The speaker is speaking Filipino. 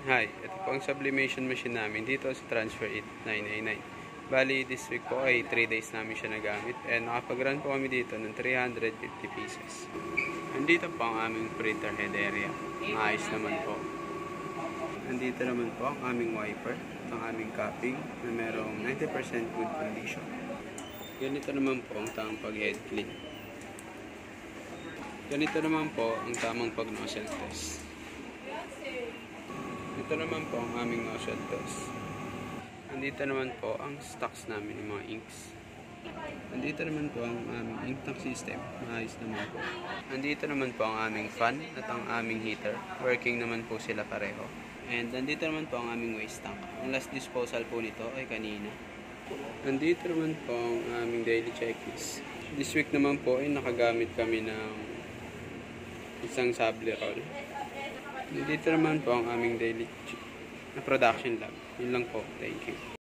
Hi, ito po ang sublimation machine namin dito sa Transfer It 999. Bali, this week po ay 3 days namin siya nagamit and nakapag-run po kami dito ng 350 pieces. Nandito po ang aming printer head area. Maayos naman po. Nandito naman po ang aming wiper at ang aming capping na merong 90% good condition. Ganito naman po ang tamang pag-head clean. Ganito naman po ang tamang pag-nozzle test. Ito naman po ang aming nozzle test. Nandito naman po ang stocks namin ng mga inks. Nandito naman po ang aming ink tank system. Maayos naman po. Nandito naman po ang aming fan at ang aming heater. Working naman po sila pareho. And nandito naman po ang aming waste tank. Ang last disposal po nito ay kanina. Nandito naman po ang aming daily checklist. This week naman po ay nakagamit kami ng isang sable roll. Nandito naman po ang aming daily production lab. Yun lang po. Thank you.